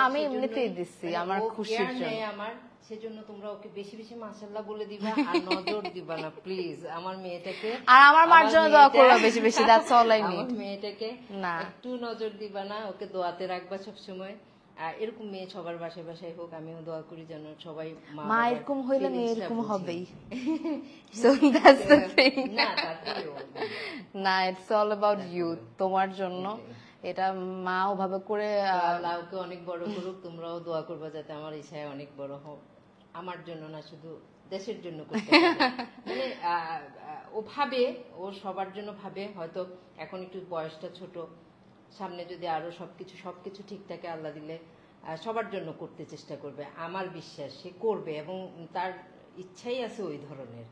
আমি এমনিতেই দিচ্ছি, আমার খুশির জন্য। আমার সেজন্য তোমরা ওকে বেশি বেশি মাশাআল্লাহ বলে দিবা, আর নজর দিবা না প্লিজ আমার মেয়েটাকে, আর আমার মার জন্য দোয়া করবা বেশি বেশি, দ্যাটস অল আই আমার নিড। মেয়েটাকে না। একটু নজর দিবা না, ওকে দোয়াতে রাখবা সবসময়। আর এরকম মেয়ে সবার বাসায় বাসায় হোক, আমিও দোয়া করি যেন সবাই মা বাবার এরকম হইলে মেয়ে feelings টা এরকম বুঝে। হবেই, সো দ্যাটস দ্য থিং। না তারপরেও না, ইটস অল অ্যাবাউট ইউ, তোমার জন্য এটা মা ওভাবে করে আল্লাহ ওকে অনেক বড় করুক, তোমরাও দোয়া করবা যাতে আমার ইচ্ছায় অনেক বড় হোক, আমার জন্য না শুধু দেশের জন্য করতে পারে। মানে ও ভাবে, ও সবার জন্য ভাবে, হয়তো এখন একটু বয়সটা ছোট, সামনে যদি আরো সবকিছু ঠিক থাকে আল্লাহ দিলে সবার জন্য করতে চেষ্টা করবে, আমার বিশ্বাস সে করবে, এবং তার ইচ্ছাই আছে ওই ধরনের,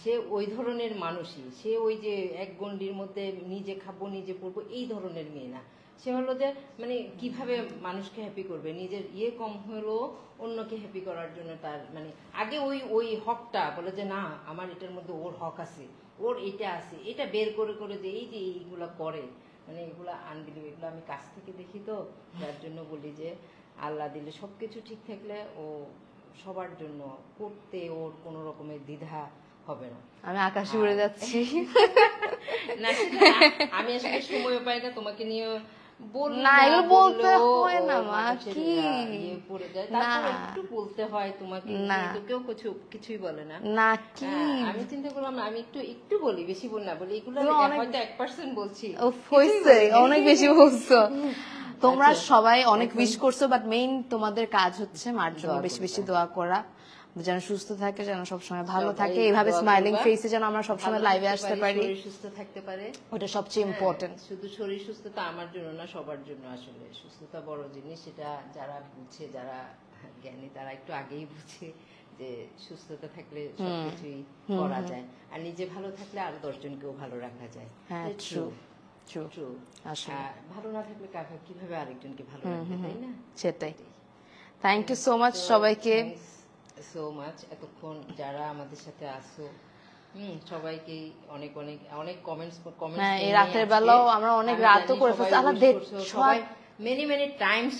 সে ওই ধরনের মানুষই, সে ওই যে এক গন্ডির মধ্যে নিজে খাবো নিজে পড়বো এই ধরনের মেয়ে না, সে হলো যে মানে কিভাবে মানুষকে হ্যাপি করবে, নিজের ইয়ে কম হলেও অন্যকে হ্যাপি করার জন্য তার মানে আগে ওই হকটা বলে যে না আমার এটার মধ্যে ওর হক আছে, ওর এটা আছে, এটা বের করে করে যে এই যে এইগুলা করে, মানে এগুলা আনবিলিভ, এগুলো আমি কাছ থেকে দেখি, তো যার জন্য বলি যে আল্লাহ দিলে সবকিছু ঠিক থাকলে ও সবার জন্য করতে ওর কোনো রকমের দ্বিধা হবে না। আমি আকাশে উড়ে যাচ্ছি। না সেটা না, আমি আসলে সময় পাই না তোমাকে নিয়ে না, এগুলো বলতে হয় না মা, কি পড়ে যায়, তারপর একটু বলতে হয় তোমাকে, তো কেউ কিছুই বলে না। না কি আমি চিন্তা করলাম না, আমি একটু বলি, বেশি বল না বলি, এগুলো হয়তো 1% বলছি, হয়েছে অনেক বেশি বলছো। তোমরা আচ্ছা, সবাই অনেক উইশ করছো, বাট মেইন তোমাদের কাজ হচ্ছে মার জন্য দোয়া বেশি করবা। বেশি দোয়া করা, যেন সুস্থ থাকে, যেন সবসময় ভালো সবাই থাকে, এইভাবে দোয়া স্মাইলিং করবা। ফেসে যেন আমরা সবসময় ভালো লাইভে থাকতে আসতে পারি, শরীর সুস্থ থাকতে পারে। ওটা সবচেয়ে ইম্পর্টেন্ট। শুধু শরীর সুস্থতা আমার জন্য না, সবার জন্য আসলে সুস্থতা বড় জিনিস। সেটা যারা বুঝে, যারা জ্ঞানী, তারা একটু আগেই বুঝে যে সুস্থতা থাকলে সবকিছুই করা যায়, আর নিজে ভালো থাকলে আরো 10 জনকেও ভালো রাখা যায়। হ্যাঁ, true, true, ট্রু। আসলে। ভালো না থাকলে কিভাবে আরেকজনকে ভালো রাখবে, তাই না? সেটাই। থ্যাংক ইউ সো মাচ সবাইকে। সো মাচ এতক্ষণ যারা আমাদের সাথে আসো, সবাইকে অনেক অনেক অনেক কমেন্টস হ্যাঁ, এই রাতের বেলাও আমরা অনেক রাতও করে ফেলছি। সবাই মেনি মেনি টাইমস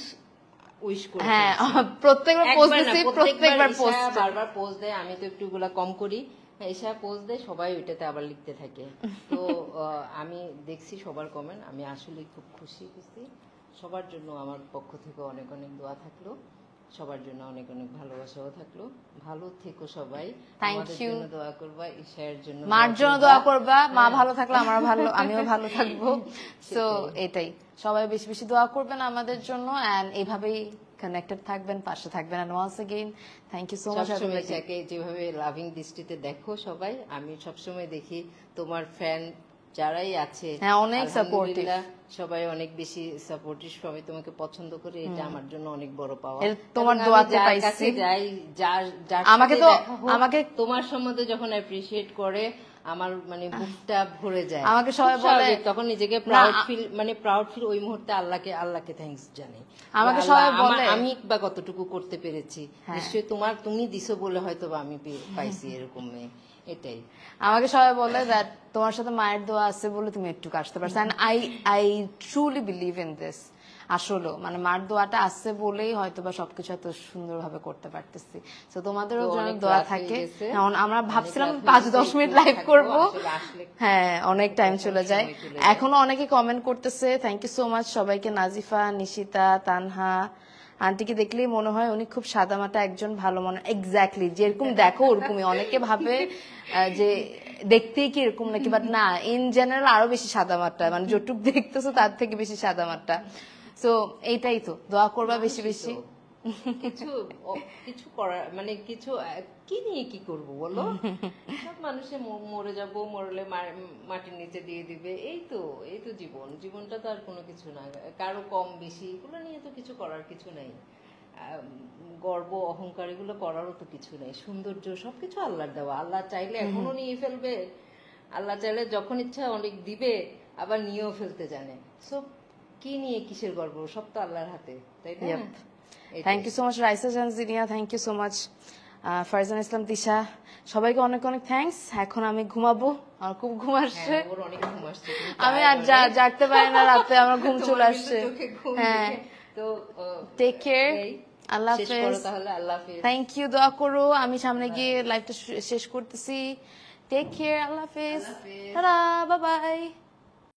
উইশ করে হ্যাঁ, ফেলছি। প্রত্যেকবার পোস্ট একবার না, দিছি, প্রত্যেকবার প্রত্যেকবার ঈশা পোস্ট। বারবার পোস্ট দেয়, আমি তো একটু গুলা কম করি। ঈশা পোস্ট দেয়, সবাই ওইটাতে আবার লিখতে থাকে। তো আমি দেখছি সবার কমেন্ট, আমি আসলে খুব খুশি। সবার জন্য আমার পক্ষ থেকে অনেক অনেক দোয়া থাকলো, সবার জন্য অনেক অনেক ভালোবাসাও থাকলো। ভালো থেকো সবাই, আমাদের জন্য দোয়া করবা, ঈশার জন্য, মার জন্য দোয়া করবা। মা ভালো থাকলে আমার ভালো, আমিও ভালো থাকবো। সো এটাই, সবাই বেশি বেশি দোয়া করবেন আমাদের জন্য, এন্ড এইভাবেই কানেক্টেড থাকবেন, পাশে থাকবেন। And once again thank you so much. সবসময় ঈশাকে যেভাবে লাভিং দৃষ্টিতে দেখো সবাই, আমি সবসময় দেখি তোমার ফ্যান যারাই আছে, হ্যাঁ, অনেক সাপোর্টিভ, আলহামদুলিল্লাহ, সবাই অনেক বেশি সাপোর্টিভ, সবাই তোমাকে পছন্দ করে, এটা আমার জন্য অনেক বড় পাওয়া। তোমার দোয়াতে যার পাইছি। কাছে যাই, যার আমাকে সাথে তো দেখা হোক, আমাকে তোমার সম্বন্ধে যখন অ্যাপ্রিশিয়েট করে, আমার মানে বুকটা ভরে যায়। আমাকে সবাই খুব বলে, স্বাভাবিক, তখন নিজেকে প্রাউড ফিল ওই মুহূর্তে আল্লাহকে থ্যাঙ্কস জানাই। আমাকে সবাই বলে আমি বা কতটুকু করতে পেরেছি, নিশ্চয়ই তুমি দিছো বলে হয়তো বা আমি পাইছি এরকম মেয়ে, এটাই। আমাকে সবাই বলে দ্যাট তোমার সাথে মায়ের দোয়া আছে বলে তুমি একটু আসতে পারছো, and I truly believe in this. আসলে মানে মার দোয়াটা আছে বলেই হয়তো বা সবকিছু এত সুন্দরভাবে করতে পারতেছি। তো তোমাদেরও যেন দোয়া থাকে। আমরা ভাবছিলাম 5-10 মিনিট লাইভ করব, হ্যাঁ অনেক টাইম চলে যায়। এখনো অনেকে কমেন্ট করতেছে, থ্যাংক ইউ সো মাচ সবাইকে। নাজিফা, নিশিতা, তানহা আন্টিকে দেখলেই মনে হয় উনি খুব সাদামাটা একজন ভালো মনে। এক্স্যাক্টলি, যেরকম দেখো ওরকমই। অনেকে ভাবে যে দেখতেই কি এরকম নাকি, বাট না, ইন জেনারেল আরো বেশি সাদামাটা, মানে যতটুক দেখতেছো তার থেকে বেশি সাদামাটা। সো এইটাই তো, দোয়া করবা বেশি বেশি। কিছু করার মানে কিছু কি নিয়ে কি করব বলো, সব মানুষে মরে যাব, মরলে মাটির নিচে দিয়ে দিবে, এই তো জীবনটা তো আর কোনো কিছু না, কারো কম বেশি এগুলো নিয়ে তো কিছু করার কিছু নাই। গর্ব অহংকার এগুলো করারও তো কিছু নেই। সৌন্দর্য সবকিছু আল্লাহর দেওয়া, আল্লাহ চাইলে এখনো নিয়ে ফেলবে, আল্লাহ চাইলে যখন ইচ্ছা অনেক দিবে, আবার নিয়েও ফেলতে জানে। সব কি নিয়ে কিসের গর্ব, সব তো আল্লাহর হাতে, তাই না? Thank you so much Raisa Janjinia, thank you so much Farzan Islam Tisha, সবাইকে অনেক অনেক থ্যাঙ্কস। এখন আমি ঘুমাবো, আমার খুব ঘুম আসছে, আমি আর জাগতে পারি না রাতে, আমার ঘুম চলে আসছে। হ্যাঁ, তো টেক কেয়ার, আল্লাহ হাফেজ। থ্যাংক ইউ, দোয়া করো আমি সামনে গিয়ে লাইভটা শেষ করতেছি। টেক কেয়ার, আল্লাহ হাফেজ, টাটা, বাই বাই।